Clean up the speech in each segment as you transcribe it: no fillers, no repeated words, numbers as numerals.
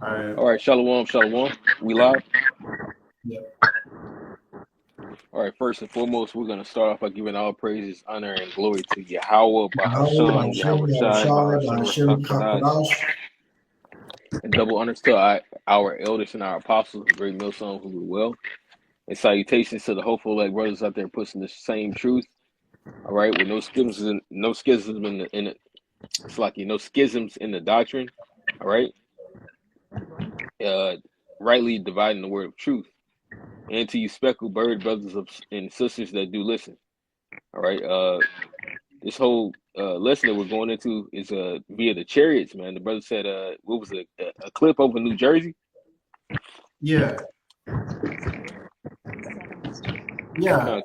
All right. All right, shalom, shalom. We live. Yep. All right, first and foremost, we're going to start off by giving all praises, honor, and glory to Yahweh, Yahweh, Bahasham, Ba'Shem, Yahweh Shai, Yahushua, Bahasham, Ba'Shem, Rakakadash, Kakadash. and double honors to our elders and our apostles, the great millstones who do well. And salutations to the hopeful like brothers out there pushing the same truth. All right, with no schisms in it. It's like no schisms in the doctrine. All right, uh, rightly dividing the word of truth. And to you speckled bird brothers and sisters that do listen. All right. This whole lesson that we're going into is via the Chariots, man. The brother said what was it, a clip over New Jersey? Yeah. Yeah.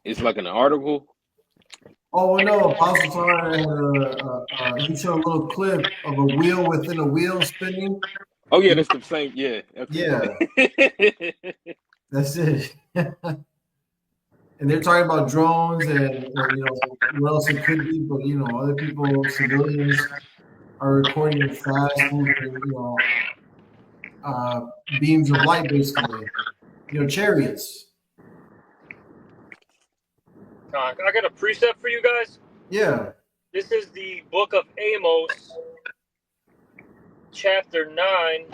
It's like an article. Oh, well, no, Apostle Tar had he showed a little clip of a wheel within a wheel spinning. Oh yeah, that's the same. Yeah. Okay. Yeah, that's it. And they're talking about drones and what else it could be, but other people, civilians, are recording fast moving, beams of light, basically. Chariots. I got a precept for you guys. Yeah. This is the book of Amos, chapter 9.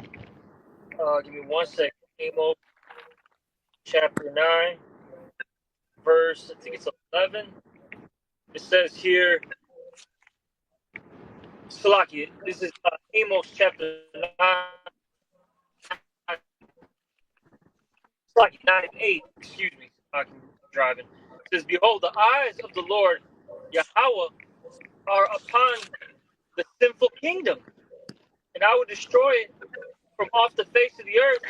Give me 1 second. Amos, chapter 9, verse, I think it's 11. It says here, Salaki, this is Amos, chapter 9. Salaki, 9:8. Excuse me, I'm driving. It says, behold, the eyes of the Lord, Yahweh, are upon the sinful kingdom, and I will destroy it from off the face of the earth,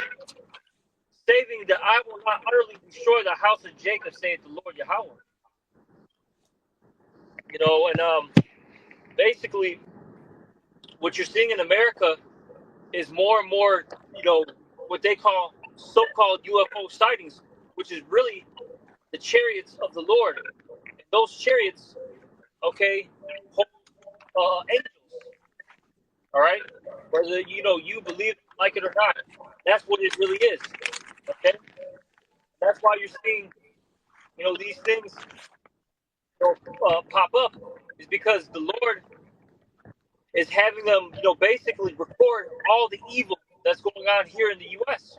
saving that I will not utterly destroy the house of Jacob, saith the Lord Yahweh. And basically, what you're seeing in America is more and more, what they call so-called UFO sightings, which is really the chariots of the Lord. And those chariots, okay, hold angels. All right, whether you believe like it or not, that's what it really is. Okay, that's why you're seeing these things pop up, is because the Lord is having them basically record all the evil that's going on here in the U.S.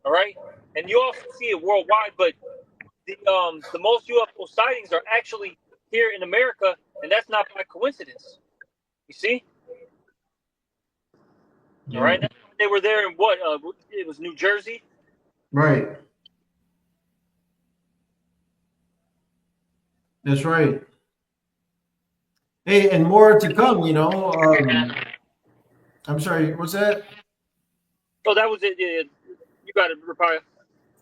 All right, and you also see it worldwide, but the most UFO sightings are actually here in America, and that's not by coincidence. You see. Yeah. All right, they were there in what? It was New Jersey. Right. That's right. Hey, and more to come. I'm sorry. What's that? Oh, that was it. Yeah, you got it, Rapaya.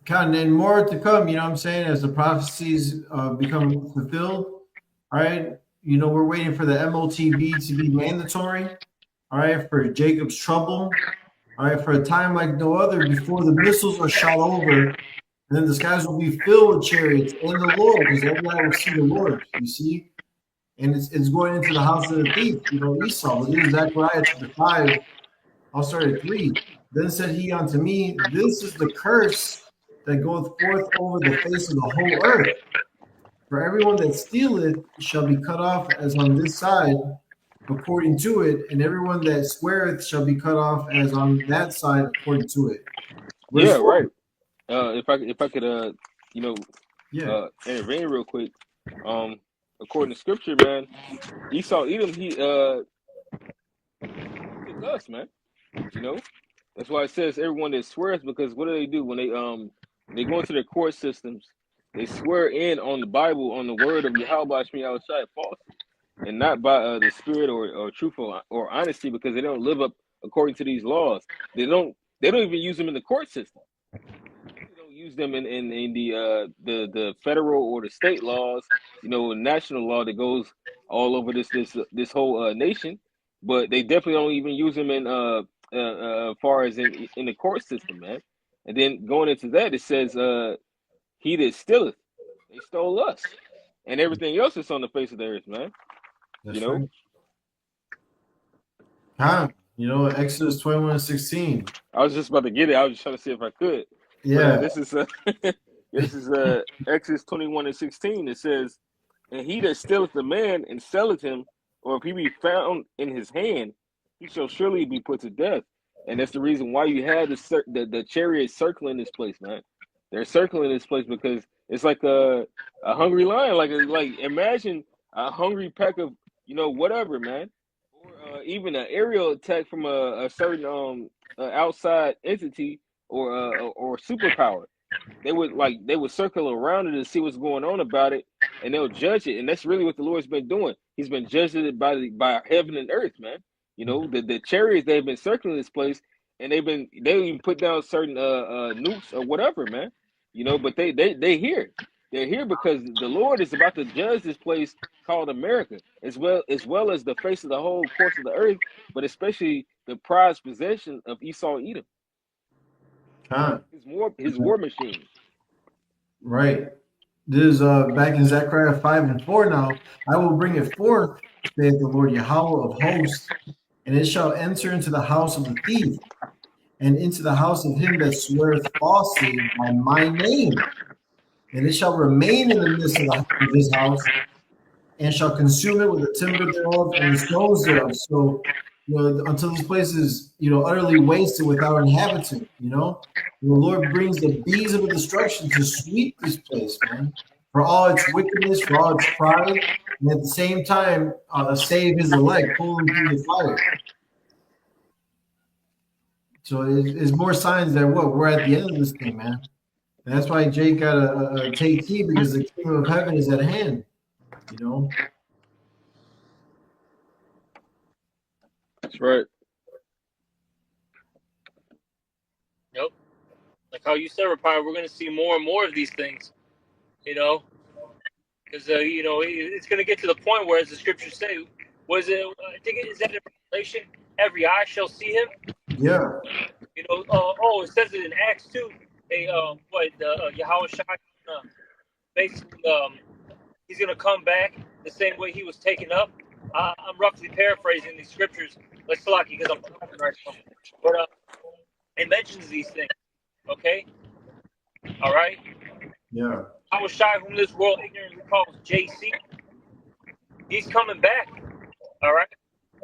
And more to come. You know what I'm saying? As the prophecies become fulfilled. All right. We're waiting for the MOTB to be mandatory. All right, for Jacob's trouble. All right, for a time like no other, before the missiles are shot over, and then the skies will be filled with chariots and the Lord, because every eye will see the Lord. You see, and it's going into the house of the thief. Esau. But this is Zechariah chapter 5. I'll start at 3. Then said he unto me, this is the curse that goeth forth over the face of the whole earth. For everyone that stealeth shall be cut off as on this side, according to it, and everyone that sweareth shall be cut off as on that side, according to it. Verse Yeah, 4. right. If I could Yeah. intervene real quick. According to scripture, man, Esau Edom he took us, man. That's why it says everyone that swears, because what do when they go into their court systems, they swear in on the Bible, on the word of Yahweh Shmi outside false, and not by the spirit or truth or honesty, because they don't live up according to these laws. They don't even use them in the court system. They don't use them in the federal or the state laws, national law that goes all over this whole nation. But they definitely don't even use them in far as in the court system, man. And then going into that, it says, "He that stealeth, they stole us, and everything else that's on the face of the earth, man." That's right. Huh? You know, Exodus 21:16. I was just about to get it. I was just trying to see if I could. But Yeah. this is this is Exodus 21:16. It says, "And he that stealeth a man and selleth him, or if he be found in his hand, he shall surely be put to death." And that's the reason why you have the chariots circling this place, man. They're circling this place because it's like a hungry lion. Like imagine a hungry pack of whatever, man, or even an aerial attack from a certain outside entity or superpower. They would circle around it and see what's going on about it, and they'll judge it. And that's really what the Lord's been doing. He's been judging it by heaven and earth, man. The chariots, they've been circling this place, and they even put down certain nukes or whatever, man. But they here. They're here because the Lord is about to judge this place called America, as well as the face of the whole course of the earth, but especially the prized possession of Esau Edom. Huh. His war machine. Right. This is back in Zechariah 5:4 now. I will bring it forth, saith the Lord Yahweh of hosts, and it shall enter into the house of the thief, and into the house of him that sweareth falsely by my name. And it shall remain in the midst of his house, and shall consume it with the timber thereof and the stones thereof. So, until this place is, utterly wasted without inhabitant, the Lord brings the bees of destruction to sweep this place, man, for all its wickedness, for all its pride, and at the same time, save his elect, pull them through the fire. So it's more signs that we're at the end of this thing, man. And that's why Jake got to take heed, because the kingdom of heaven is at hand, That's right. Yep. Like how you said, Rapire, we're going to see more and more of these things, because it's going to get to the point where, as the scriptures say, I think is that in Revelation, every eye shall see him. Yeah. It says it in Acts 2. Yahweh Shai, basically, he's going to come back the same way he was taken up. I'm roughly paraphrasing these scriptures. Let's talk because I'm talking right now. But it mentions these things. Okay? All right? Yeah. Yahweh Shai, whom this world ignorantly calls JC, he's coming back. All right?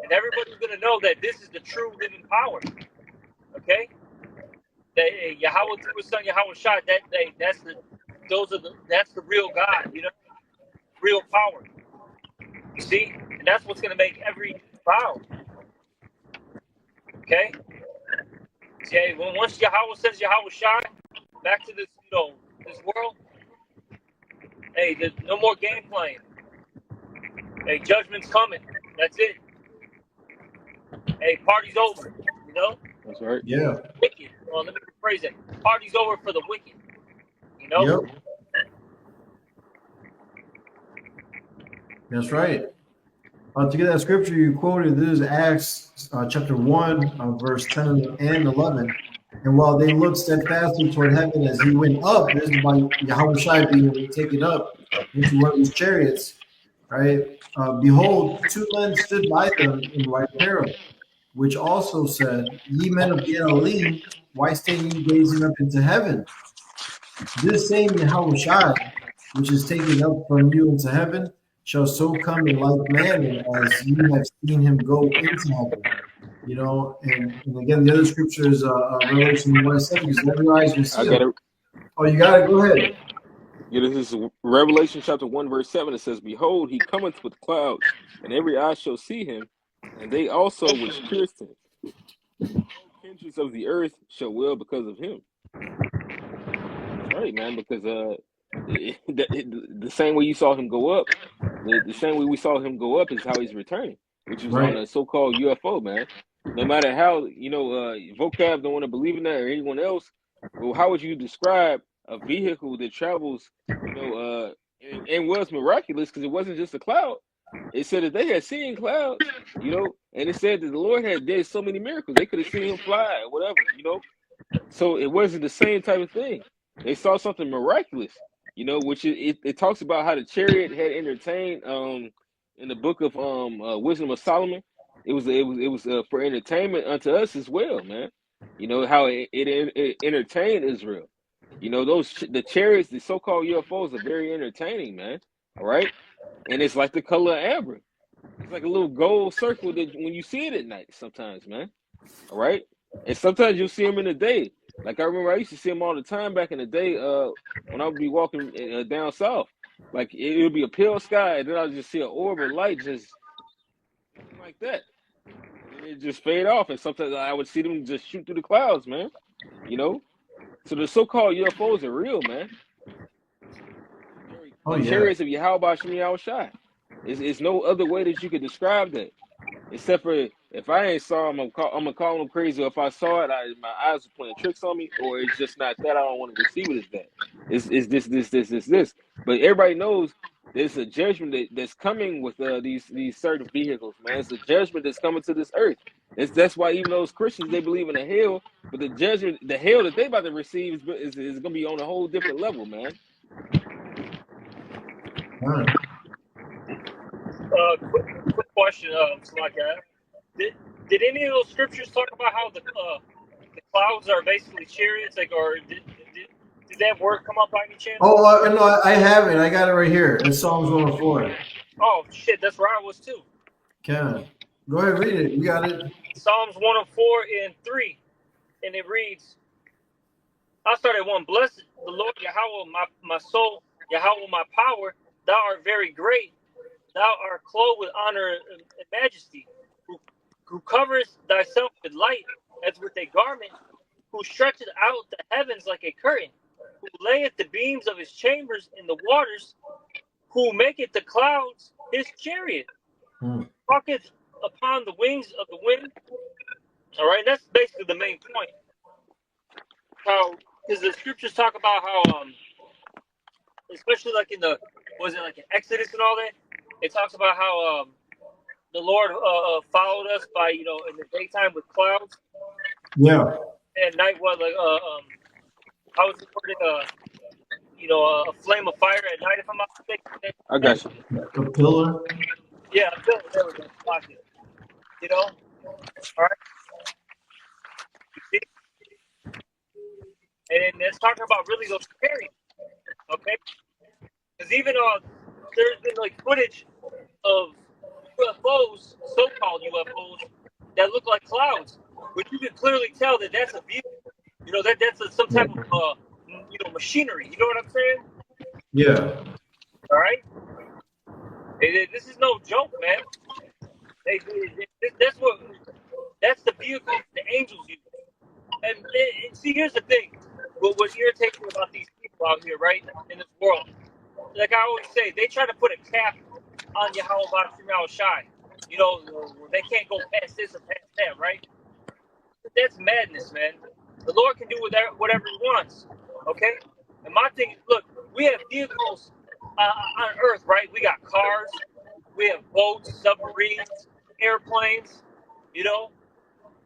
And everybody's going to know that this is the true living power. Okay? That Yahweh through his son Yahweh Shai, that's the real God, real power. You see? And that's what's going to make every bow. Okay? See, once Yahweh sends Yahweh Shai back to this, this world, hey, there's no more game playing. Hey, judgment's coming. That's it. Hey, party's over. That's right. Yeah. Wicked. Well, let me rephrase it. Party's over for the wicked. Yep. That's right. To get that scripture you quoted, this is Acts chapter 1, verse 10 and 11. And while they looked steadfastly toward heaven as he went up, this is by Yahweh Shai being taken up into one of his chariots, right? Behold, two men stood by them in white apparel, which also said, Ye men of Galilee, why stand ye gazing up into heaven? This same Yahweh Shai, which is taken up from you into heaven, shall so come in like manner as you have seen him go into heaven. And again, the other scripture is Revelation 1:7, because every eyes will see him. I got it. Oh, you got it? Go ahead. Yeah, this is Revelation chapter 1, verse 7. It says, Behold, he cometh with clouds, and every eye shall see him, and they also which pierced him. All kindreds of the earth shall wail because of him. That's right, man, because the same way you saw him go up, the same way we saw him go up is how he's returning, which is on a so-called UFO, man. No matter how, Vocab don't want to believe in that, or anyone else, well, how would you describe a vehicle that travels, and was miraculous because it wasn't just a cloud. It said that they had seen clouds, and it said that the Lord had did so many miracles. They could have seen him fly or whatever, So it wasn't the same type of thing. They saw something miraculous, which it talks about how the chariot had entertained in the book of Wisdom of Solomon. It was for entertainment unto us as well, man. You know how it entertained Israel. You know the chariots, the so-called UFOs, are very entertaining, man. All right, and it's like the color of amber. It's like a little gold circle that when you see it at night, sometimes, man. All right, and sometimes you'll see them in the day. Like I remember, I used to see them all the time back in the day. When I would be walking down south, like it would be a pale sky, and then I'll just see an orb of light just like that, and then it just fade off. And sometimes I would see them just shoot through the clouds, man. You know, so the so-called UFOs are real, man. Oh The yeah. chariots of Yahweh Shemi Shai. It's no other way that you could describe that. Except for if I ain't saw him, I'm gonna call him crazy. Or if I saw it, my eyes are playing tricks on me, or it's just not that. I don't want to receive it as that. It's this. But everybody knows there's a judgment that's coming with these certain vehicles, man. It's a judgment that's coming to this earth. That's why even those Christians, they believe in a hell, but the judgment, the hell that they about to receive is gonna be on a whole different level, man. Right. Quick question, Slack. Did any of those scriptures talk about how the clouds are basically chariots? Like, or did that word come up by any chance? Oh no, I have it. I got it right here. It's Psalms 104. Oh shit, that's where I was too. Can go ahead, read it. You got it. Psalms 104:3, and it reads, I'll start at 1. Blessed the Lord Yahweh, my soul, Yahweh, my power. Thou art very great. Thou art clothed with honor and majesty, who coverest thyself with light as with a garment, who stretcheth out the heavens like a curtain, who layeth the beams of his chambers in the waters, who maketh the clouds his chariot, walketh upon the wings of the wind. All right, that's basically the main point. How, because the scriptures talk about how, especially like in like in Exodus and all that, it talks about how the Lord followed us by, in the daytime with clouds. Yeah. And at night was like I was recording a flame of fire at night, if I'm not mistaken. I got you. A pillar. Yeah, a pillar. There we go. Pocket. All right. And then it's talking about really those chariots, okay? Because even there's been like footage of UFOs, so-called UFOs, that look like clouds, but you can clearly tell that that's a vehicle. That's some type of machinery. You know what I'm saying? Yeah. All right. This is no joke, man. That's the vehicle the angels use. And see, here's the thing. What irritates me about these people out here, right, in this world, like I always say, they try to put a cap on Yahweh Shai. They can't go past this or past that, right? That's madness, man. The Lord can do whatever He wants, okay? And my thing is, look, we have vehicles on Earth, right? We got cars, we have boats, submarines, airplanes,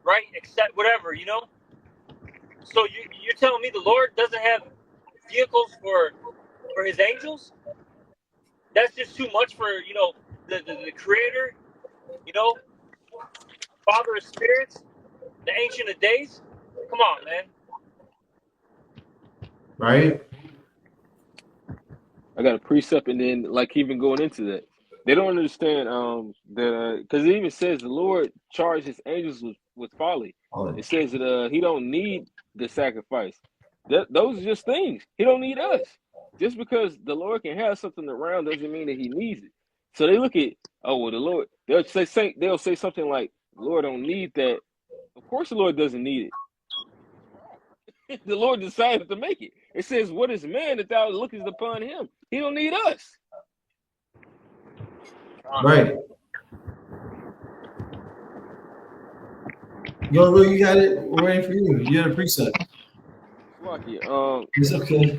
right? Except whatever, So you're telling me the Lord doesn't have vehicles for His angels? That's just too much for the Creator, Father of spirits, the Ancient of Days. Come on, man. Right. I got a precept, and then like even going into that, they don't understand that because it even says the Lord charged His angels with folly. It says that He don't need the sacrifice. Those are just things. He don't need us. Just because the Lord can have something around doesn't mean that He needs it. So they look at, oh well, the Lord, they'll say something like, the Lord don't need that. Of course, the Lord doesn't need it. The Lord decided to make it. It says, what is man that thou lookest upon him? He don't need us. Right. Go, you got it. We're waiting for you. You had a precept. Lucky. It's okay.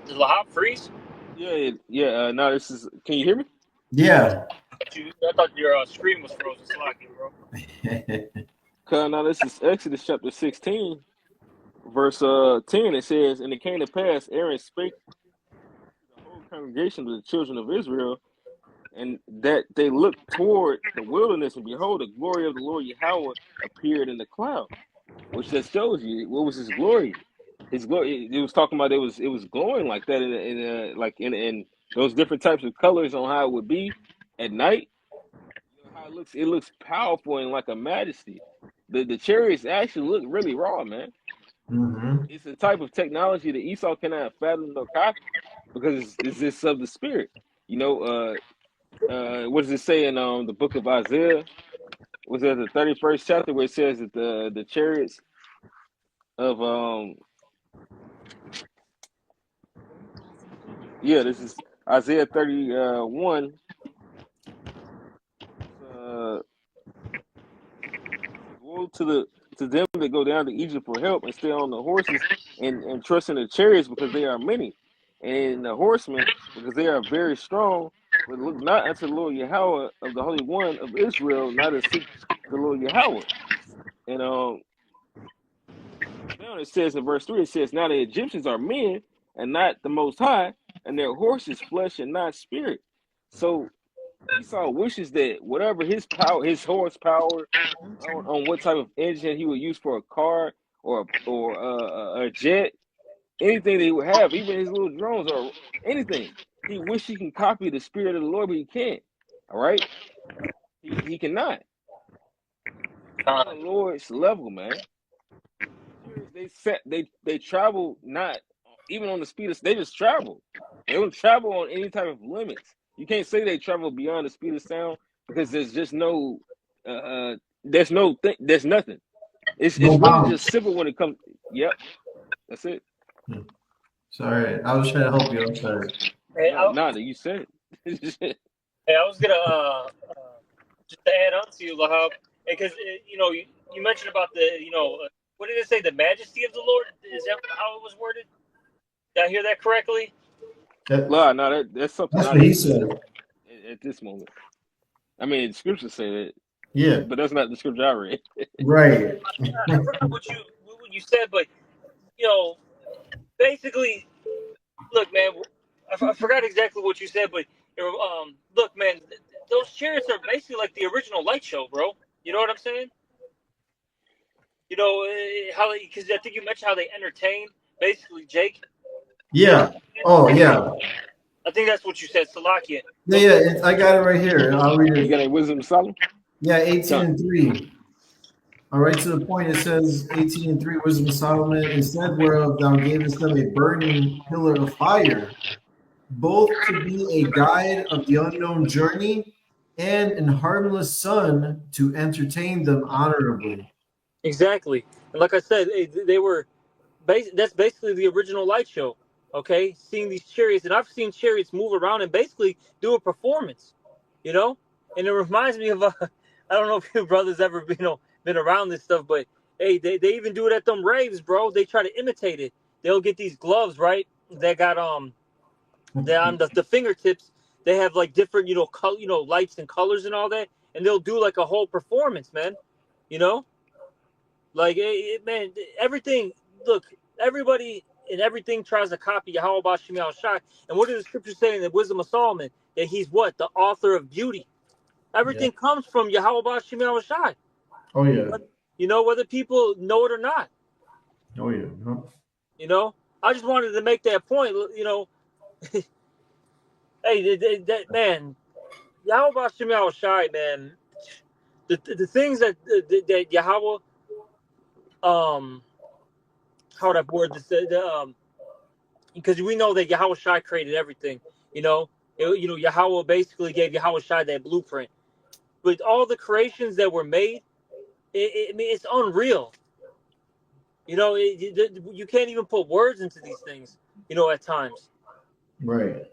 Does Lahab freeze? Yeah. Now this is. Can you hear me? Yeah. I thought your screen was frozen. Slacking, bro. Now this is Exodus chapter 16, verse 10. It says, "And it came to pass, Aaron spake to the whole congregation of the children of Israel, and that they looked toward the wilderness, and behold, the glory of the Lord Yahweh appeared in the cloud." Which just shows you what was his glory. His glory. It was talking about it was glowing like that in those different types of colors on how it would be at night. You know, how it looks powerful and like a majesty. The chariots actually look really raw, man. Mm-hmm. It's a type of technology that Esau cannot fathom nor copy because it's this of the spirit. You know, what does it say in the book of Isaiah? Was that the 31st chapter where it says that the chariots of this is Isaiah 31. Uh, Woe to them that go down to Egypt for help and stay on the horses and trust in the chariots because they are many, and the horsemen because they are very strong. But look not unto the Lord Yahweh of the Holy One of Israel, not to seek the Lord Yahweh. And down it says in verse 3, it says, "Now the Egyptians are men and not the Most High, and their horses flesh and not spirit." So Esau wishes that whatever his power, his horsepower, on what type of engine he would use for a car or a jet, anything that he would have, even his little drones or anything. He wish he can copy the spirit of the Lord, but he can't. All right, he cannot. He's on the Lord's level, man. They travel not even on the speed of, they just travel. They don't travel on any type of limits. You can't say they travel beyond the speed of sound because there's just no there's nothing. It's No really bounds. just simple when it comes. Yep, that's it. Sorry, I was trying to help you. I'm sorry. Hey, No, nada. You said it. hey, I was gonna just to add on to you, Lahab, because you mentioned about what did it say? The majesty of the Lord. Is that how it was worded? Did I hear that correctly? No, that's something That's I what he didn't say said. at this moment. I mean, the scriptures say that, Yeah. but that's not the scripture I read. Right. I forgot what you said, but basically, look, man, I forgot exactly what you said, but look, man, those chariots are basically like the original light show, bro. You know what I'm saying? You know how because I think you mentioned how they entertain, basically, Jake. Yeah. Oh, yeah. I think that's what you said, Salakia. Yeah. I got it right here. I'll read You got it. any wisdom of Solomon? Yeah, 18 Done. and 3. All right, to the point, it says 18 and 3, Wisdom of Solomon, instead whereof thou gavest them a burning pillar of fire, both to be a guide of the unknown journey and an harmless sun to entertain them honorably. Exactly, and like I said, they were. That's basically the original light show. Okay, seeing these chariots, and I've seen chariots move around and basically do a performance. And it reminds me of I don't know if your brother's ever been around this stuff, but hey, they even do it at them raves, bro. They try to imitate it. They'll get these gloves, right? That got that on the fingertips. They have like different lights and colors and all that, and they'll do like a whole performance, man. You know, like man, everything. Look, everybody and everything tries to copy Yahweh Bashim Shai. And what does the scripture say in the Wisdom of Solomon? That he's what? The author of beauty. Everything comes from Yahweh Bashim Shai. Oh, yeah. Whether people know it or not. Oh, yeah. I just wanted to make that point. Hey, that man, Yahweh Bashim Shai, man. The things that Yahweh how would I word this? Because we know that Yahweh Shai created everything. Yahweh basically gave Yahweh Shai that blueprint. But all the creations that were made, it's unreal. You can't even put words into these things. At times. Right.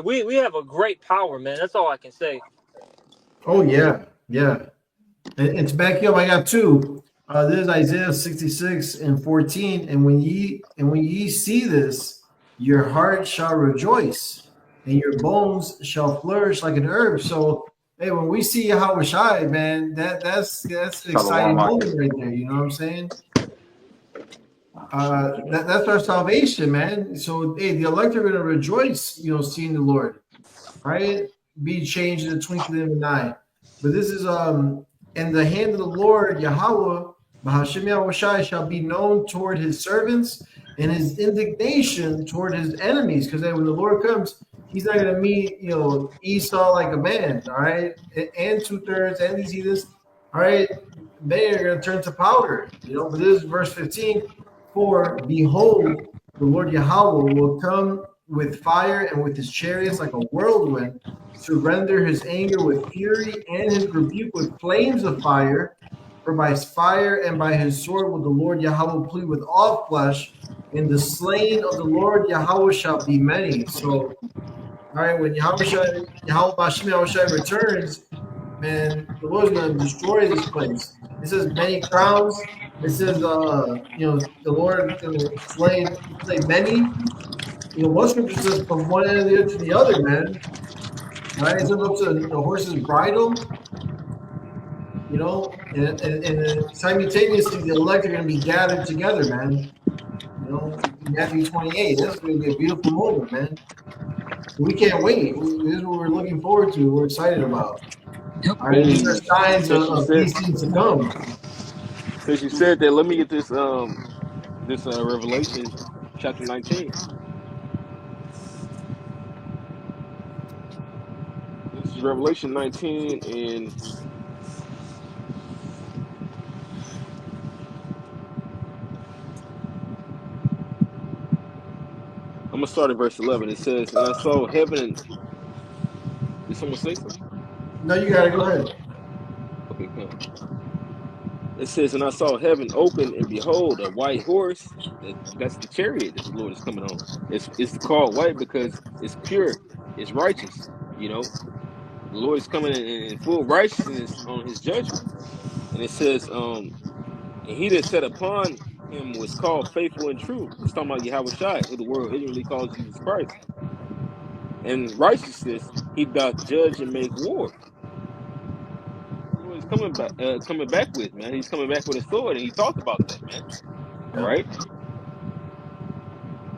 We have a great power, man. That's all I can say. Oh, yeah. Yeah. And to back you up, I got two. This is Isaiah 66 and 14. And when ye see this, your heart shall rejoice, and your bones shall flourish like an herb. So, hey, when we see Yahweh Shai, man, that's an Shalom, exciting Marcus. moment right there. You know what I'm saying? That's our salvation, man. So, hey, the elect are going to rejoice, seeing the Lord, right? Be changed in the twinkling of an eye. But this is in the hand of the Lord Yahweh, Bahashem Yahweh Shai shall be known toward his servants and his indignation toward his enemies. Because when the Lord comes, he's not gonna meet, Esau like a man, all right, and two-thirds and these heathens, all right, they are gonna turn to powder, But this is verse 15. For behold, the Lord Yahweh will come with fire and with his chariots like a whirlwind to render his anger with fury and his rebuke with flames of fire. For by his fire and by his sword will the Lord Yahweh plead with all flesh, and the slain of the Lord Yahweh shall be many. So, all right, when Yahweh Bashem Yahweh returns, man, the Lord's going to destroy this place. It says many crowns. It says, the Lord going to slay many. One scripture says from one end of the earth to the other, man. All right, it's up to the horse's bridle, and simultaneously the elect are going to be gathered together, man. Matthew 28. That's going to be a beautiful moment, man. We can't wait. This is what we're looking forward to. We're excited about. Yep. All right, these are signs Since you of said these things to come. since you said that, let me get this Revelation chapter 19. This is Revelation 19, and I'm gonna start at verse 11. It says, "And I saw heaven and..." Did someone say something? No, you got to go ahead. Okay, come. It says, "And I saw heaven open, and behold, a white horse." That's the chariot that the Lord is coming on. It's called white because it's pure, it's righteous. The Lord is coming in full righteousness on His judgment. And it says, "And he that sat upon him was called faithful and true." It's talking about Yahweh Shai, who the world ignorantly calls Jesus Christ. And righteousness he doth judge and make war. The Lord is coming back with, man. He's coming back with a sword, and he talked about that, man. All Yeah. right.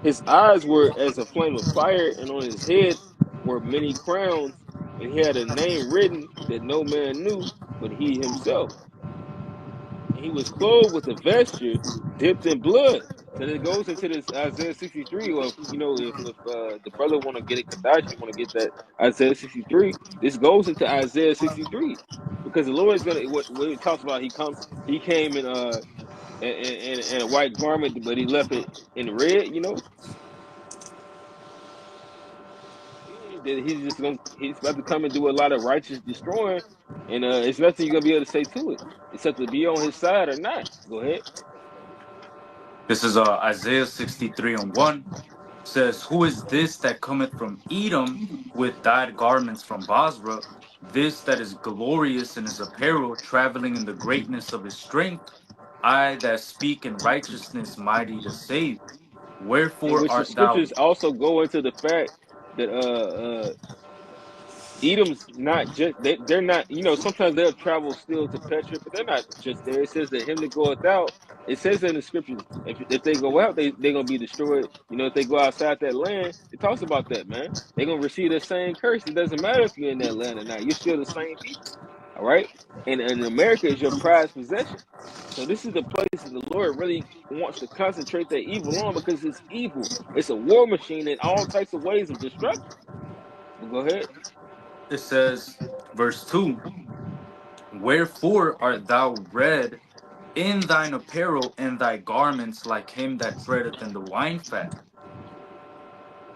His eyes were as a flame of fire, and on his head were many crowns, and he had a name written that no man knew but he himself. And he was clothed with a vesture dipped in blood. So it goes into this Isaiah 63, or if the brother want to get it, Kadashi want to get that Isaiah 63, this goes into Isaiah 63, because the Lord is gonna, what it talks about, he came in a white garment, but he left it in red. That he's about to come and do a lot of righteous destroying, and it's nothing you're gonna be able to say to it, except to be on his side or not. Go ahead. This is Isaiah 63 and 1. Says, "Who is this that cometh from Edom with dyed garments from Basra? This that is glorious in his apparel, traveling in the greatness of his strength. I that speak in righteousness, mighty to save. In Wherefore which the art thou..." scriptures also go into the fact that Edom's not just they're not, sometimes they'll travel still to Petra, but they're not just there. It says that him that goeth out, it says in the scriptures, if they go out, they're gonna be destroyed. If they go outside that land, it talks about that, man. They're gonna receive the same curse. It doesn't matter if you're in that land or not, you're still the same people. All right? And America is your prized possession. So this is the place that the Lord really wants to concentrate that evil on, because it's evil. It's a war machine in all types of ways of destruction. But go ahead. It says, verse 2, "Wherefore art thou red in thine apparel, and thy garments like him that treadeth in the wine fat?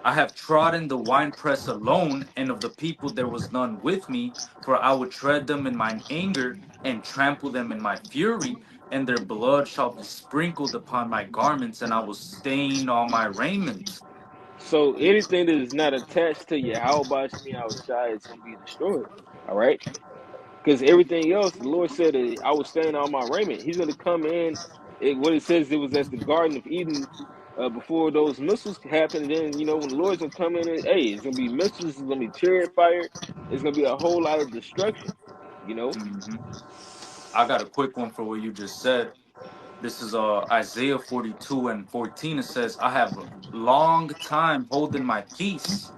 I have trodden the winepress alone, and of the people there was none with me, for I would tread them in mine anger, and trample them in my fury, and their blood shall be sprinkled upon my garments, and I will stain all my raiment." So anything that is not attached to Yahweh Shemi Shai is going to be destroyed. All right? Because everything else, the Lord said, I will stain all my raiment. He's going to come in. What it says, it was as the Garden of Eden. before those missiles happen. And then when the Lord's gonna come in, and hey, it's gonna be missiles, it's gonna be chariot fire, it's gonna be a whole lot of destruction. You know. Hmm. I got a quick one for what you just said. This is Isaiah 42 and 14. It says, I have a long time holding my peace.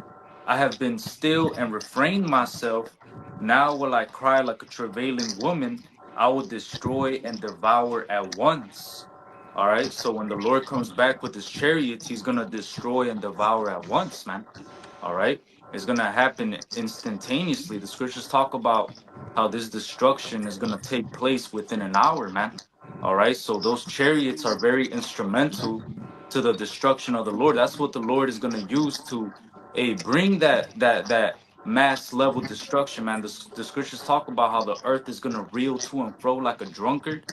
I have been still and refrained myself. Now will I cry like a travailing woman. I will destroy and devour at once. All right. So when the Lord comes back with his chariots, he's going to destroy and devour at once, man. All right. It's going to happen instantaneously. The scriptures talk about how this destruction is going to take place within an hour, man. All right. So those chariots are very instrumental to the destruction of the Lord. That's what the Lord is going to use to bring that mass level destruction, man. The scriptures talk about how the earth is going to reel to and fro like a drunkard.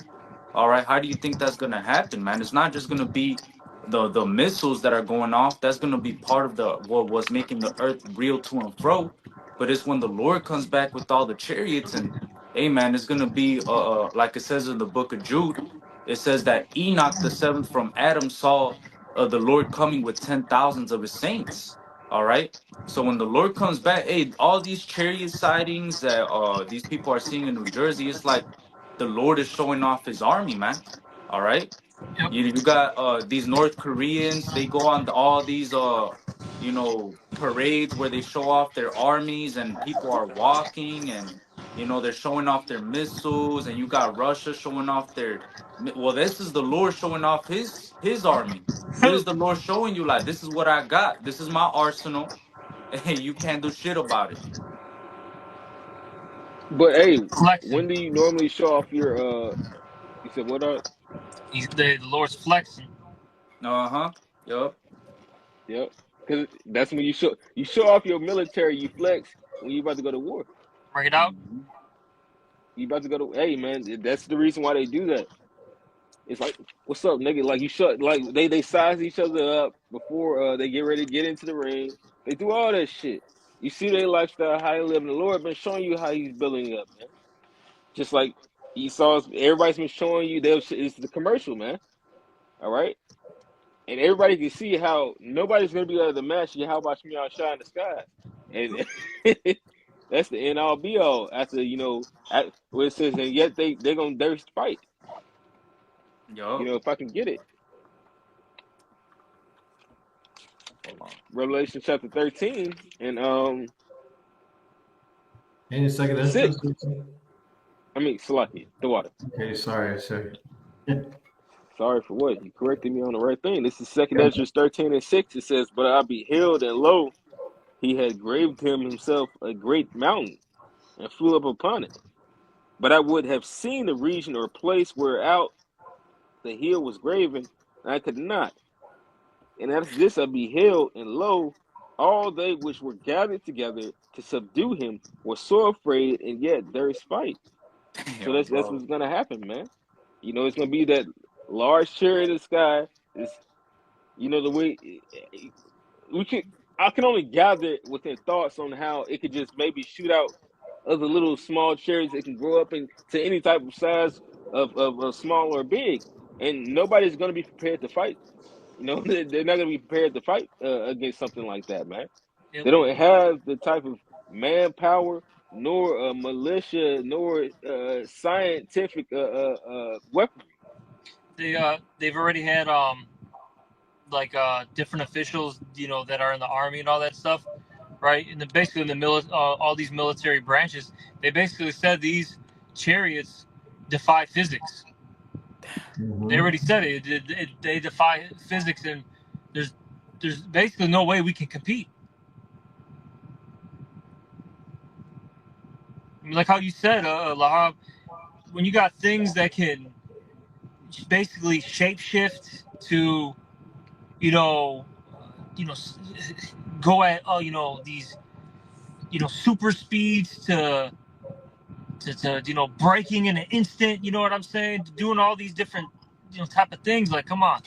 All right, how do you think that's gonna happen, man? It's not just gonna be the missiles that are going off. That's gonna be part of the what was making the earth reel to and fro. But it's when the Lord comes back with all the chariots, and hey, man, it's gonna be like it says in the book of Jude. It says that Enoch, the seventh from Adam, saw the Lord coming with 10,000s of his saints. All right. So when the Lord comes back, hey, all these chariot sightings that these people are seeing in New Jersey, it's like the Lord is showing off his army, man. All right. Yep. You got these North Koreans, they go on all these parades where they show off their armies and people are walking and they're showing off their missiles, and you got Russia showing off their well, this is the Lord showing off his army. This is the Lord showing you, like, this is what I got. This is my arsenal. Hey, you can't do shit about it. But hey, Flexing. when do you normally show off your You said what up? The Lord's flexing. Uh-huh. Yup. Yep. Because that's when you show off your military, you flex when you about to go to war. Bring it out. Mhm. You about to go to hey man, that's the reason why they do that. It's like, what's up, nigga? Like you shut like they size each other up before they get ready to get into the ring. They do all that shit. You see their lifestyle, how they live, and the Lord been showing you how he's building it up, man. Just like Esau's everybody's been showing you it's the commercial, man. All right? And everybody can see how nobody's gonna be able to match you. How about me outshine the sky? And that's the end all be all. After where it says, and yet they're gonna dare to fight. Yup. If I can get it, Hold on. Revelation chapter 13 and Any second 6. entrance? I mean, Salaki, the water. Okay, sorry. Sorry for what? You corrected me on the right thing. This is Second Ezra 13 and 6. It says, "But I beheld, and lo, he had graved him himself a great mountain, and flew up upon it. But I would have seen the region or place whereout the hill was graven, and I could not. And after this I beheld, and lo, all they which were gathered together to subdue him were so afraid, and yet there is fight." So Yo, that's bro. what's gonna happen, man. It's gonna be that large chariot in the sky. Is the way we could. I can only gather within thoughts on how it could just maybe shoot out other little small chariots that can grow up into any type of size of small or big, and nobody's gonna be prepared to fight. They're not gonna be prepared to fight against something like that, man. Yep. They don't have the type of manpower, nor militia, nor scientific weaponry. They've already had different officials, that are in the army and all that stuff, right? And basically in the all these military branches, they basically said these chariots defy physics. They already said it. They defy physics, and there's basically no way we can compete. I mean, like how you said, Lahab, when you got things that can basically shapeshift to, you know, go at these super speeds to breaking in an instant. You know what I'm saying? Doing all these different type of things. Like, come on,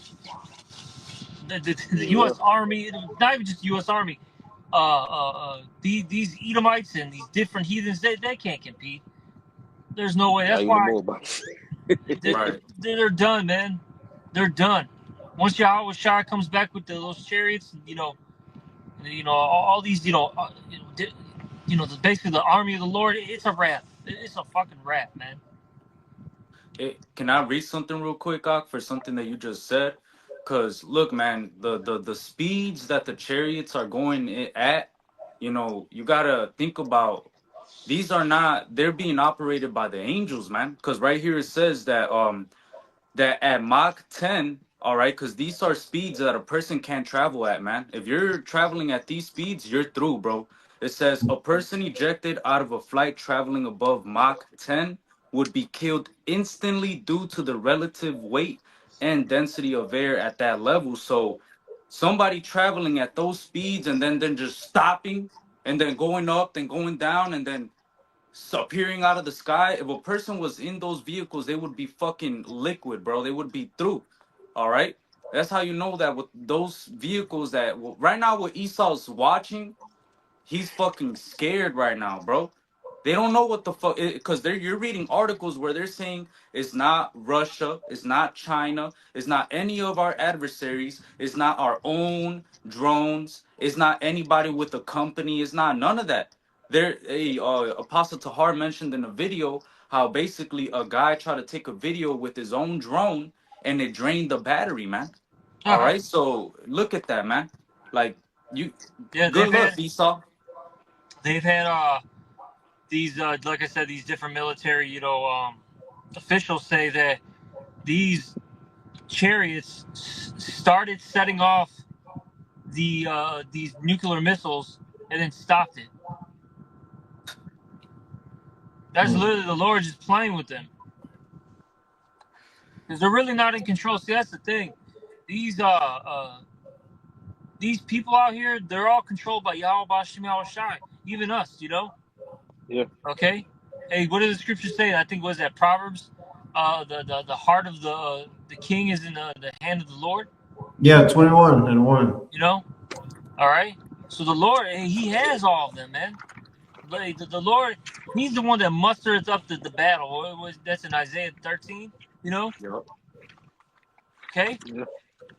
the Yeah, U.S. Army, not even just U.S. Army. These Edomites and these different heathens, they can't compete. There's no way. not That's even the why Moabites. they, Right. they're done, man. They're done. Once Yahweh Shai comes back with those chariots, all these, basically the army of the Lord. It's a wrap. It's a fucking wrap, man. Can I read something real quick, Ak, for something that you just said? Cause look, man, the speeds that the chariots are going at, you gotta think about these are not they're being operated by the angels, man. Cause right here it says that at Mach 10, all right, because these are speeds that a person can't travel at, man. If you're traveling at these speeds, you're through, bro. It says a person ejected out of a flight traveling above Mach 10 would be killed instantly due to the relative weight and density of air at that level. So somebody traveling at those speeds and then just stopping and then going up, then going down, and then appearing out of the sky. If a person was in those vehicles, they would be fucking liquid, bro. They would be through. All right. That's how you know that with those vehicles that right now, what Esau's watching, he's fucking scared right now, bro. They don't know what the fuck because they're you're reading articles where they're saying it's not Russia, it's not China, it's not any of our adversaries, it's not our own drones, it's not anybody with a company, it's not none of that. There, Apostle Tahar mentioned in a video how basically a guy tried to take a video with his own drone and it drained the battery, man. All Uh-huh. right, so look at that, man. Like you, Yeah, good luck, Esau. they've had these like I said, these different military officials say that these chariots started setting off these nuclear missiles and then stopped it. That's literally the Lord just playing with them because they're really not in control. See, that's the thing. These these people out here, they're all controlled by Yahweh Bashim Yahweh Shai. Even us, Yeah. Okay. Hey, what does the scripture say? I think was that Proverbs. The heart of the king is in the hand of the Lord. Yeah, 21 and 1. You know. All right. So the Lord, He has all of them, man. Like the Lord, He's the one that musters up the battle. That's in Isaiah 13. You know. Yep. Okay. Yeah.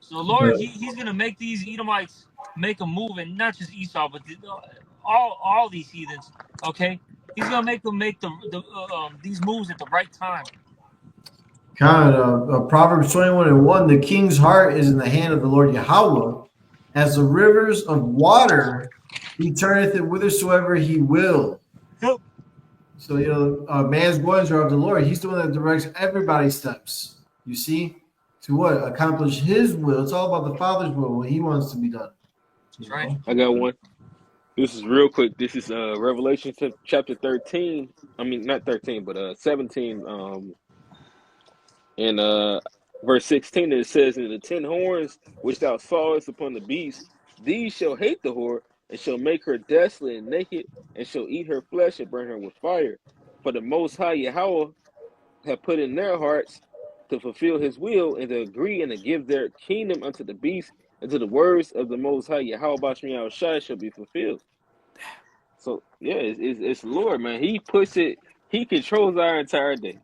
So the Lord, He's gonna make these Edomites make a move, and not just Esau, but all these heathens. Okay. He's gonna make them make these moves at the right time. Kind of Proverbs 21 and 1. The king's heart is in the hand of the Lord Yahweh. As the rivers of water, he turneth it whithersoever he will. Yep. So, man's goings are of the Lord. He's the one that directs everybody's steps. You see? To what? Accomplish his will. It's all about the Father's will, what he wants to be done. That's right. I got one. This is real quick. This is Revelation chapter 13. I mean, not 13, but 17. In verse 16, it says, "And the 10 horns which thou sawest upon the beast, these shall hate the whore, and shall make her desolate and naked, and shall eat her flesh and burn her with fire. For the Most High Yahweh have put in their hearts to fulfill his will, and to agree and to give their kingdom unto the beast, until the words of the Most High Yahweh Bashmi Shai shall be fulfilled." So yeah, it's Lord, man. He puts it. He controls our entire day.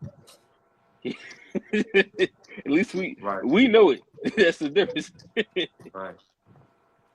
At least Right. we know it. That's the difference. Right.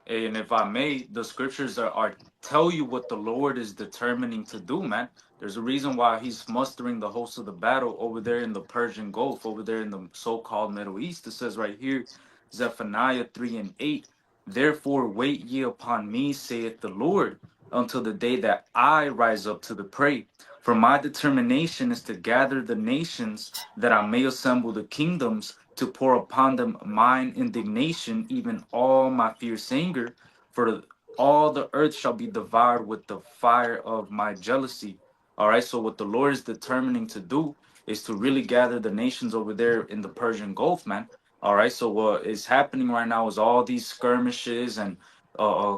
And if I may, the scriptures are tell you what the Lord is determining to do, man. There's a reason why he's mustering the host of the battle over there in the Persian Gulf, over there in the so-called Middle East. It says right here, Zephaniah 3 and 8, therefore wait ye upon me, saith the Lord, until the day that I rise up to the prey. For my determination is to gather the nations, that I may assemble the kingdoms, to pour upon them mine indignation, even all my fierce anger, for all the earth shall be devoured with the fire of my jealousy. All right, so what the Lord is determining to do is to really gather the nations over there in the Persian Gulf, man. All right, so what is happening right now is all these skirmishes and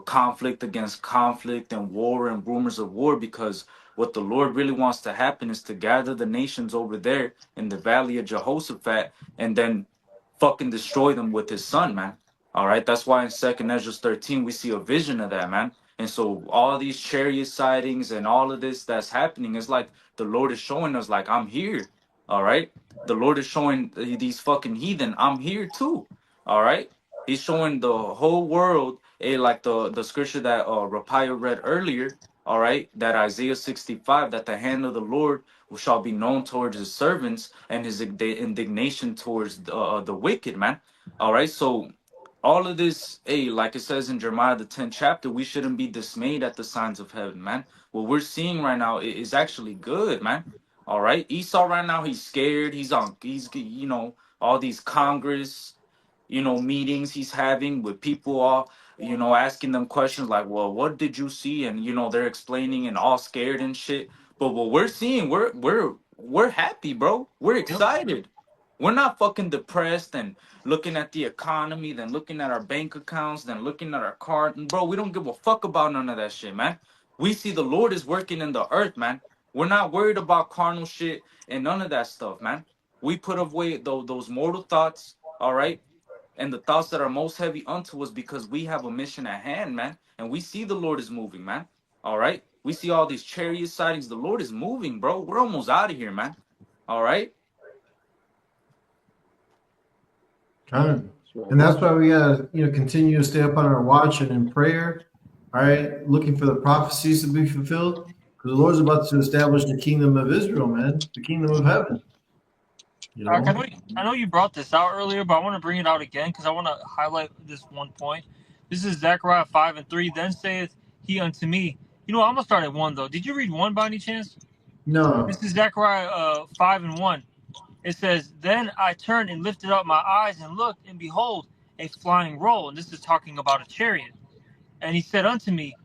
conflict against conflict and war and rumors of war, because what the Lord really wants to happen is to gather the nations over there in the valley of Jehoshaphat and then fucking destroy them with his son, man. All right, that's why in Second Ezra 13 we see a vision of that, man. And so all these chariot sightings and all of this that's happening is like the Lord is showing us, like, I'm here. All right, the Lord is showing these fucking heathen, I'm here too. All right. He's showing the whole world, like the scripture that Rapaya read earlier. All right, that Isaiah 65, that the hand of the Lord shall be known towards his servants and his indignation towards the wicked, man. All right, so all of this, like it says in Jeremiah the 10th chapter, we shouldn't be dismayed at the signs of heaven, man. What we're seeing right now is actually good, man. All right, Esau right now, he's scared. He's all these Congress, meetings he's having with people, all asking them questions like, well, what did you see? And they're explaining and all scared and shit. But what we're seeing, we're happy, bro. We're Yep. excited. We're not fucking depressed and looking at the economy, then looking at our bank accounts, then looking at our card. And bro, we don't give a fuck about none of that shit, man. We see the Lord is working in the earth, man. We're not worried about carnal shit and none of that stuff, man. We put away those mortal thoughts, all right, and the thoughts that are most heavy unto us, because we have a mission at hand, man. And we see the Lord is moving, man. All right. We see all these chariot sightings. The Lord is moving, bro. We're almost out of here, man. All right. Kind That's And right. that's why we gotta, continue to stay up on our watch and in prayer. All right, looking for the prophecies to be fulfilled, because the Lord's about to establish the kingdom of Israel, man, the kingdom of heaven. You I know, know, I know you brought this out earlier, but I want to bring it out again because I want to highlight this one point. This is Zechariah 5:3. Then saith he unto me, I'm going to start at 1, though. Did you read 1 by any chance? no, This is Zechariah 5:1. It says, Then I turned and lifted up my eyes and looked, and behold, a flying roll. And this is talking about a chariot. And he said unto me,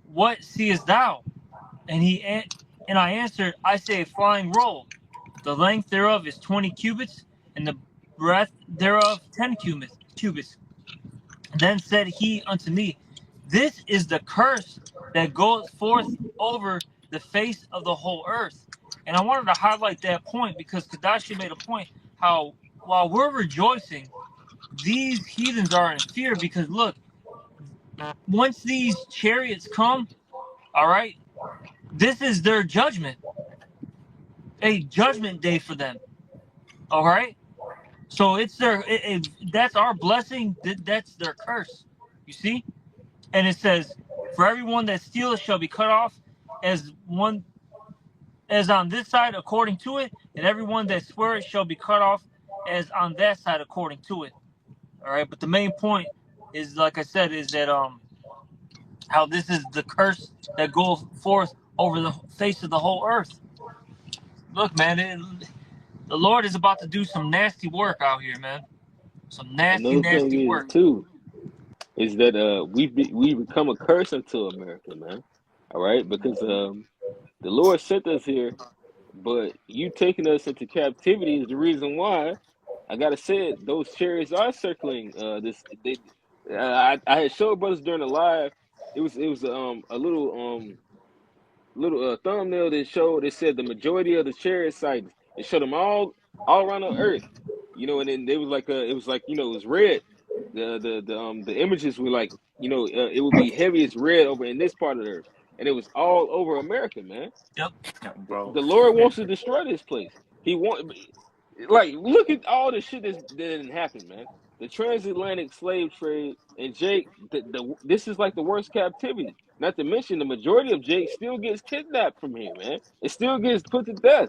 What seest thou? And I answered, I say a flying roll. The length thereof is 20 cubits, and the breadth thereof 10 cubits. Then said he unto me, This is the curse that goeth forth over the face of the whole earth. And I wanted to highlight that point because Kadashi made a point how while we're rejoicing, these heathens are in fear because look, once these chariots come, all right, this is their judgment, a judgment day for them. All right. So it's that's our blessing. That's their curse. You see, and it says, "For everyone that stealeth shall be cut off, as one as on this side according to it, and everyone that sweareth shall be cut off, as on that side according to it." All right. But the main point is, like I said, is that how this is the curse that goes forth over the face of the whole earth. Look, man, the Lord is about to do some nasty work out here, man. Some nasty, Another thing nasty is work. too is that we become a curse unto America, man. All right, because the Lord sent us here, but you taking us into captivity is the reason why. I gotta say it. Those chariots are circling. I had showed brothers during the live. It was a little thumbnail that showed. It said the majority of the chariot sightings. It showed them all around the earth, and then it was like it was red. The images were like it would be heaviest red over in this part of the earth, and it was all over America, man. Yep. Yeah, bro. The Lord wants to destroy this place. He want like look at all the shit that didn't happen, man. The transatlantic slave trade and Jake, this is like the worst captivity. Not to mention the majority of Jake still gets kidnapped from here, man. It still gets put to death,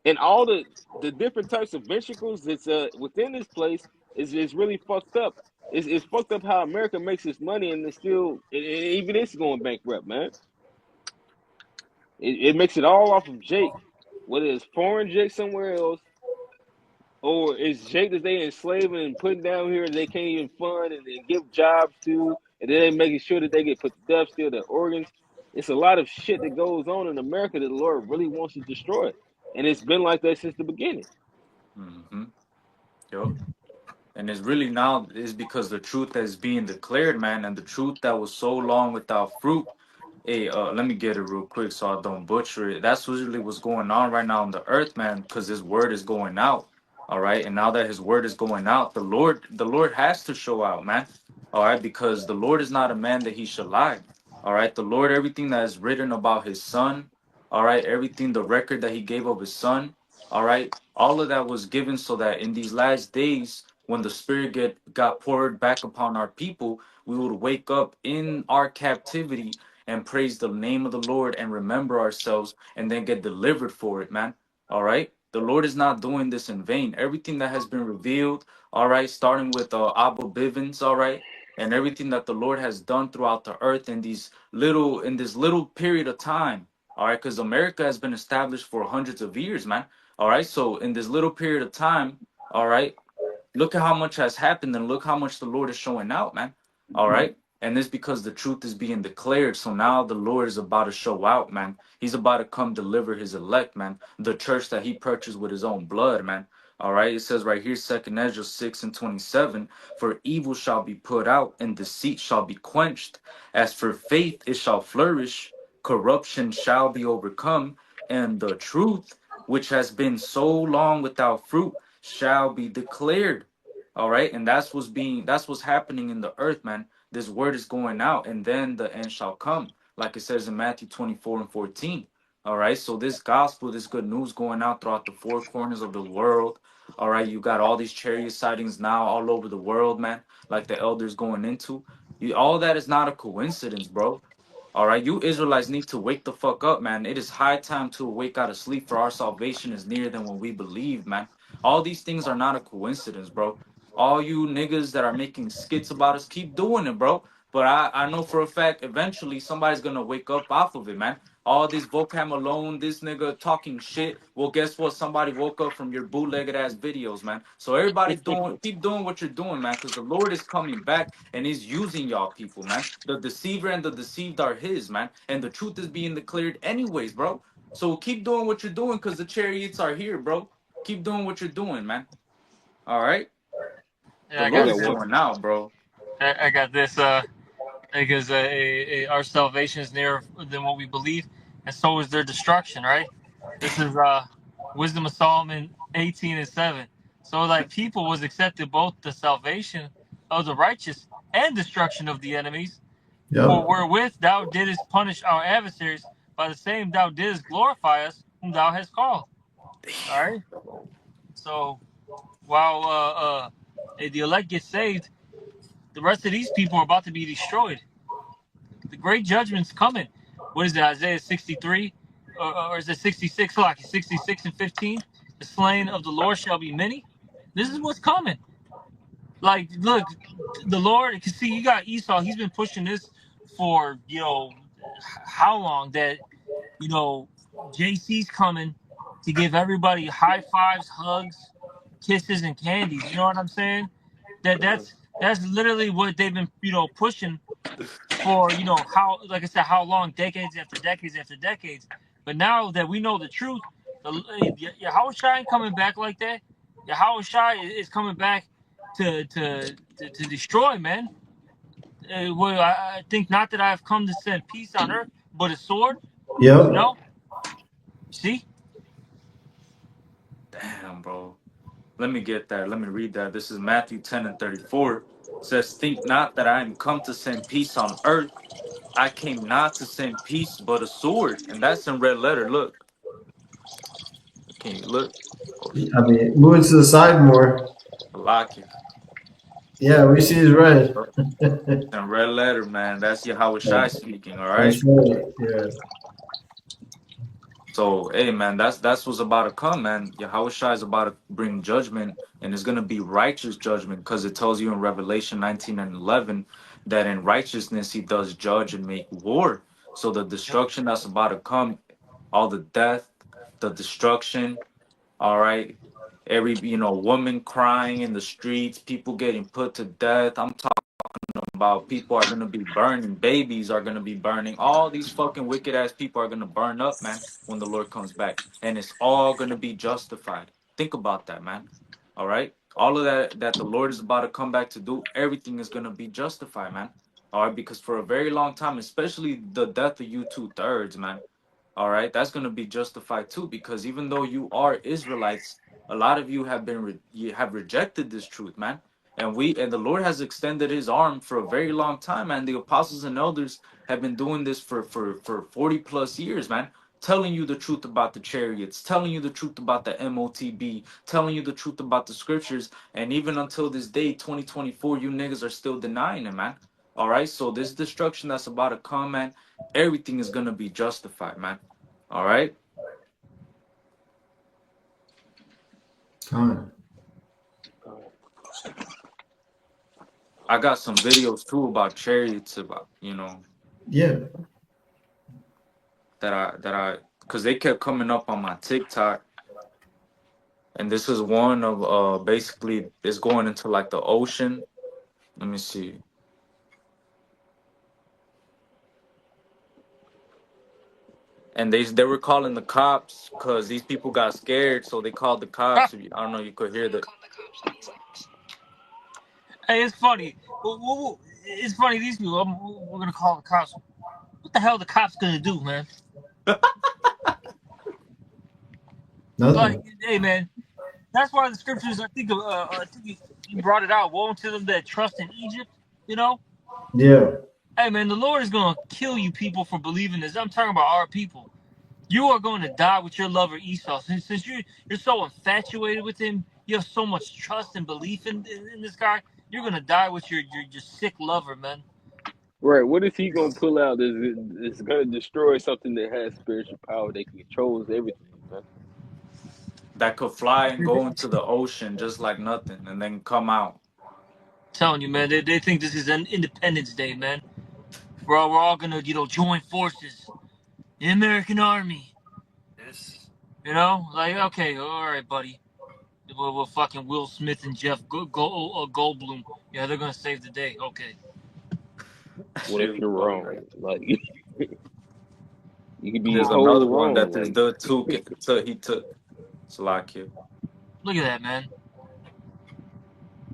and all the different types of ventricles that's within this place is really fucked up. It's fucked up how America makes its money, and it's still even it's going bankrupt, man. It makes it all off of Jake, whether it's foreign Jake somewhere else or it's Jake that they enslaving and putting down here that they can't even fund and give jobs to, and then they making sure that they get put to death, steal their organs. It's a lot of shit that goes on in America that the Lord really wants to destroy, and it's been like that since the beginning. Mm-hmm. Yep. And it's really now is because the truth that is being declared, man, and the truth that was so long without fruit. Hey, let me get it real quick so I don't butcher it. That's usually what's going on right now on the earth, man, because his word is going out. All right. And now that his word is going out, the Lord has to show out, man. All right, because the Lord is not a man that he should lie. All right. The Lord, everything that is written about his son, all right, everything, the record that he gave of his son, all right, all of that was given so that in these last days, when the Spirit got poured back upon our people, we would wake up in our captivity and praise the name of the Lord and remember ourselves and then get delivered for it, man. All right. The Lord is not doing this in vain. Everything that has been revealed, all right, starting with Abba Bivens, all right, and everything that the Lord has done throughout the earth in this little period of time, all right, because America has been established for hundreds of years, man. All right, so in this little period of time, all right, look at how much has happened and look how much the Lord is showing out, man. All right. And this because the truth is being declared. So now the Lord is about to show out, man. He's about to come deliver his elect, man. The church that he purchased with his own blood, man. All right. It says right here, 2nd Ezra 6:27, for evil shall be put out and deceit shall be quenched. As for faith, it shall flourish. Corruption shall be overcome. And the truth, which has been so long without fruit, shall be declared. All right. And that's what's happening in the earth, man. This word is going out, and then the end shall come, like it says in Matthew 24:14. All right. So this gospel, this good news going out throughout the four corners of the world. All right. You got all these chariot sightings now all over the world, man, like the elders going into. All that is not a coincidence, bro. All right, you Israelites need to wake the fuck up, man. It is high time to wake out of sleep, for our salvation is nearer than when we believe, man. All these things are not a coincidence, bro. All you niggas that are making skits about us, keep doing it, bro. But I know for a fact, eventually somebody's gonna wake up off of it, man. All this vocam alone, this nigga talking shit. Well, guess what? Somebody woke up from your bootlegged ass videos, man. So everybody keep doing what you're doing, man, because the Lord is coming back and he's using y'all people, man. The deceiver and the deceived are his, man. And the truth is being declared anyways, bro. So keep doing what you're doing because the chariots are here, bro. Keep doing what you're doing, man. All right. Yeah, The I I Lord got got is one. this. showing out, bro. I got this. Because our salvation is nearer than what we believe, and so is their destruction. Right? This is Wisdom of Solomon 18:7. So thy people was accepted both the salvation of the righteous and destruction of the enemies. For Yep. wherewith thou didst punish our adversaries, by the same thou didst glorify us, whom thou hast called. All right. So while the elect get saved, the rest of these people are about to be destroyed. The great judgment's coming. What is it, Isaiah 63? Or is it 66? Like 66:15? The slain of the Lord shall be many. This is what's coming. Like, look, the Lord, because see, you got Esau. He's been pushing this for, how long that, JC's coming to give everybody high fives, hugs, kisses, and candies. You know what I'm saying? That's literally what they've been, pushing for, how, like I said, how long, decades after decades after decades. But now that we know the truth, Yahweh Shai ain't coming back like that. Yahweh Shai is coming back to destroy, man. Well, I think not that I've come to send peace on earth, but a sword. You Yep. know, see, Damn, bro. Let me get that. Let me read that. This is Matthew 10:34. It says, think not that I am come to send peace on earth. I came not to send peace, but a sword. And that's in red letter. Look. Can you look? Oh shit. I mean, moving to the side more. Salaki. Yeah, we see is red. And red letter, man. That's Yahweh Shai speaking, all right? That's right. Yeah. So, hey, man, that's what's about to come, man. Yahweh Shai is about to bring judgment, and it's gonna be righteous judgment, because it tells you in Revelation 19:11 that in righteousness he does judge and make war. So the yep. destruction that's about to come, all the death, the destruction, all right, every woman crying in the streets, people getting put to death. I'm about people are gonna be burning, babies are gonna be burning, all these fucking wicked ass people are gonna burn up, man, when the Lord comes back. And it's all gonna be justified. Think about that, man. All right? All of that the Lord is about to come back to do, everything is gonna be justified, man. All right, because for a very long time, especially the death of you two-thirds, man. All right, that's going to be justified too, because even though you are Israelites, a lot of you have you have rejected this truth, man. And the Lord has extended His arm for a very long time, man. The apostles and elders have been doing this for 40 plus years, man. telling you the truth about the chariots, telling you the truth about the MOTB, telling you the truth about the scriptures, and even until this day, 2024, you niggas are still denying it, man. All right, so this destruction that's about to come, man, everything is gonna be justified, man. All right. Come I got some videos too about chariots, about Yeah. that I because they kept coming up on my TikTok, and this is one of basically it's going into like the ocean. Let me see. And they were calling the cops because these people got scared, so they called the cops. I don't know, you could hear the. Hey, it's funny. It's funny. These people, we're gonna call the cops. What the hell the cops gonna do, man? Like, Nothing. hey, man. That's why the scriptures. I think you brought it out. Woe unto them that trust in Egypt. You know. Yeah. Hey, man. The Lord is gonna kill you people for believing this. I'm talking about our people. You are going to die with your lover Esau. Since you're so infatuated with him, you have so much trust and belief in this guy. You're gonna die with your sick lover, man. Right. What is he gonna pull out that's gonna destroy something that has spiritual power that controls everything, man? That could fly and go into the ocean just like nothing, and then come out. Telling you, man. They think this is an Independence Day, man. We're all gonna join forces. The American Army. Like, okay, all right, buddy. We're fucking Will Smith and Jeff Goldblum. Yeah, they're gonna save the day. Okay. That What if shit was you're so wrong? great. Like you could be There's told another one wrong. that this Like dude he took. Salakia. Look at that, man.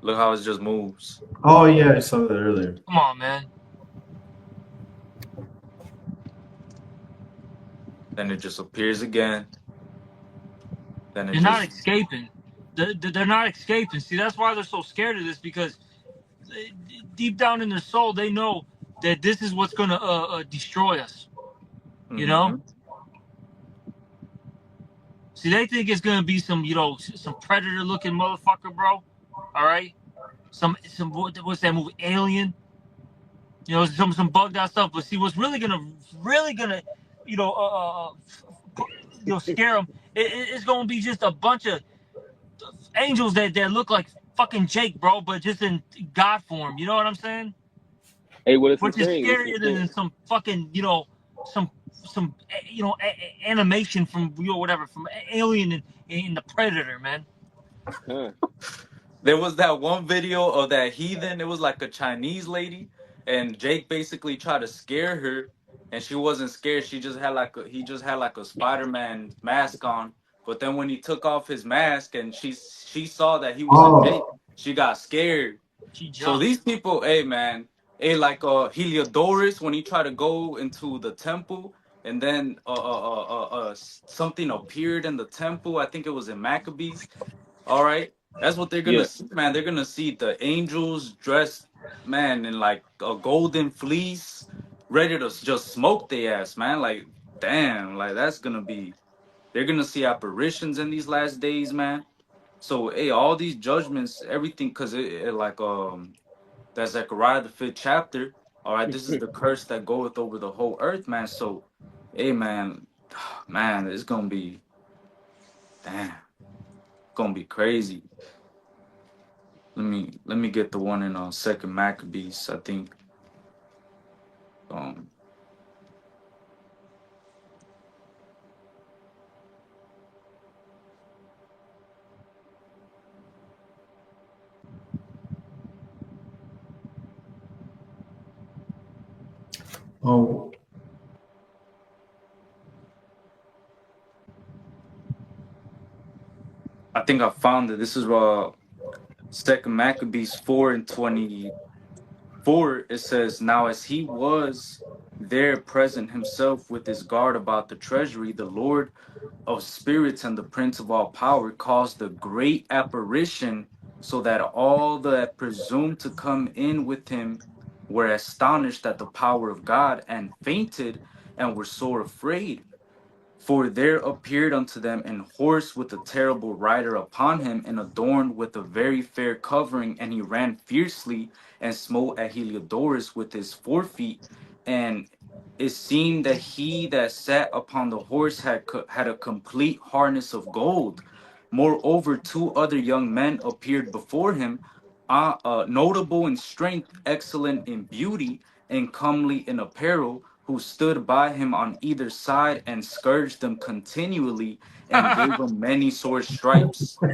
Look how it just moves. Oh yeah, I saw that earlier. Come on, man. Then it just appears again. Then it They're not just escaping. They're not escaping. See, that's why they're so scared of this, because deep down in their soul, they know that this is what's gonna destroy us. You know. hmm See, they think it's gonna be some predator-looking motherfucker, bro. All right. Some what's that movie? Alien. Some bugged out stuff. But see, what's really gonna, you know, scare them. It's gonna be just a bunch of angels that look like fucking Jake, bro, but just in God form. You know what I'm saying? hey, well it's the Which is thing. It's the scarier thing. than some fucking some animation from whatever from Alien and the Predator, man. Huh. There was that one video of that heathen. It was like a Chinese lady, and Jake basically tried to scare her, and she wasn't scared. He just had like a Spider-Man mask on. But then when he took off his mask and she saw that he wasn't Jake, Oh, she got scared. She So jumped. these people, hey man, hey like Heliodorus when he tried to go into the temple, and then something appeared in the temple. I think it was in Maccabees. All right. That's what they're gonna Yeah. see, man. They're gonna see the angels dressed, man, in like a golden fleece, ready to just smoke their ass, man. Like, damn, like that's gonna be. They're gonna see apparitions in these last days, man. So, hey, all these judgments, everything, cause it like that's Zechariah the 5th chapter. All right, this is the curse that goeth over the whole earth, man. So, hey, man, man, it's gonna be, damn, gonna be crazy. Let me get the one in Second Maccabees. I think um oh, I think I found it. This is Second Maccabees 4:24. It says, "Now as he was there present himself with his guard about the treasury, the Lord of spirits and the prince of all power caused a great apparition, so that all that presumed to come in with him were astonished at the power of God and fainted and were sore afraid." For there appeared unto them an horse with a terrible rider upon him, and adorned with a very fair covering, and he ran fiercely and smote at Heliodorus with his forefeet, and it seemed that he that sat upon the horse had a complete harness of gold. Moreover, two other young men appeared before him, notable in strength, excellent in beauty, and comely in apparel, who stood by him on either side and scourged them continually and gave them many sore stripes. So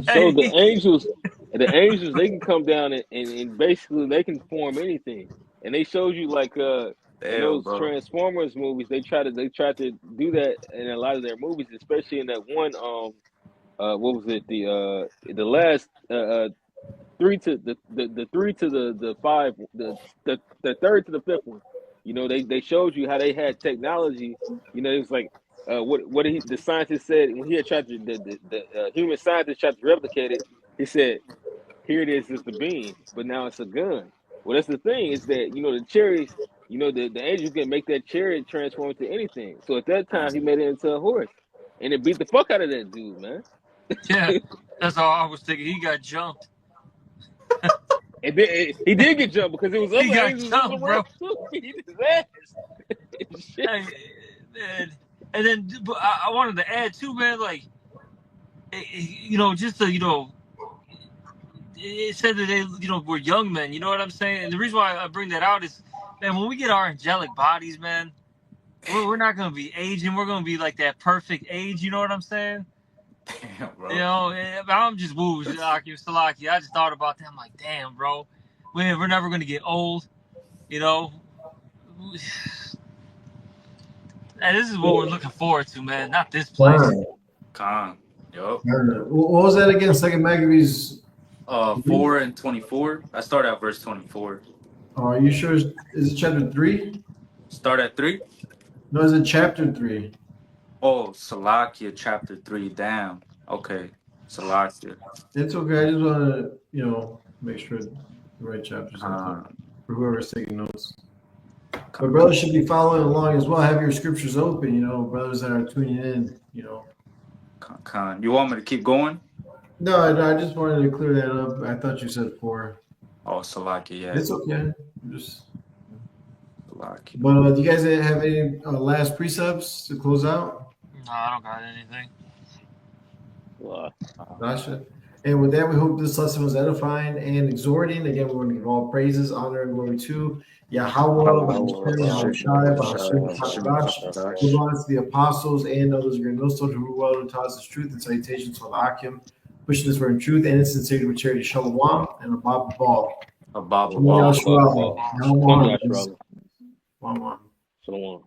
Hey, the angels, they can come down and basically they can form anything. And they showed you like in Damn, those bro. Transformers movies, they tried to do that in a lot of their movies, especially in that one what was it the last three to the three to the five the third to the fifth one. You know, they showed you how they had technology. You know, it was like what the scientist said when he had tried to the human scientist tried to replicate it. He said, "Here it is, it's the beam, but now it's a gun." Well, that's the thing is that you know the chariots. You know the angels can make that chariot transform into anything. So at that time, he made it into a horse, and it beat the fuck out of that dude, man. yeah, that's all I was thinking. He got jumped. And then he did get jumped because there was He other got angels that was jumped, bro. around too. He beat his ass. Shit. Hey, and then but I wanted to add too, man. Like, you know, just to, you know, it said that they, you know, were young men. You know what I'm saying? And the reason why I bring that out is, man, when we get our angelic bodies, man, we're not gonna be aging. We're gonna be like that perfect age. You know what I'm saying? Damn, You bro. know, I'm just woo, Salaki. I just thought about that. I'm like, damn, bro, we're never gonna get old. You know, and this is what we're looking forward to, man. Not this place. Fine. Con. Yup. What was that again? Second Maccabees. 4 and 24. I start at verse 24. Are you sure? Is it chapter 3? Start at 3. No, is it chapter 3? Oh, Salakia chapter 3. Damn. Okay. Salakia. It's okay. I just want to, you know, make sure the right chapter's up there for whoever's taking notes. But brothers should be following along as well. Have your scriptures open, you know, brothers that are tuning in, you know. Con. You want me to keep going? No, I just wanted to clear that up. I thought you said 4. Oh, Salakia, yeah. It's okay. Just. Salakia. But do you guys have any last precepts to close out? No, I don't got anything. Wow. Gotcha. And with that, we hope this lesson was edifying and exhorting. Again, we want to give all praises, honor, and glory to Yahweh, the apostles, and others who are no soul who well who taught us the truth and salutations for the Akim, pushing us for in truth and in sincerity with charity. Shalom and a Bob Ball. Ababa. Shalom. Shalom. Shalom.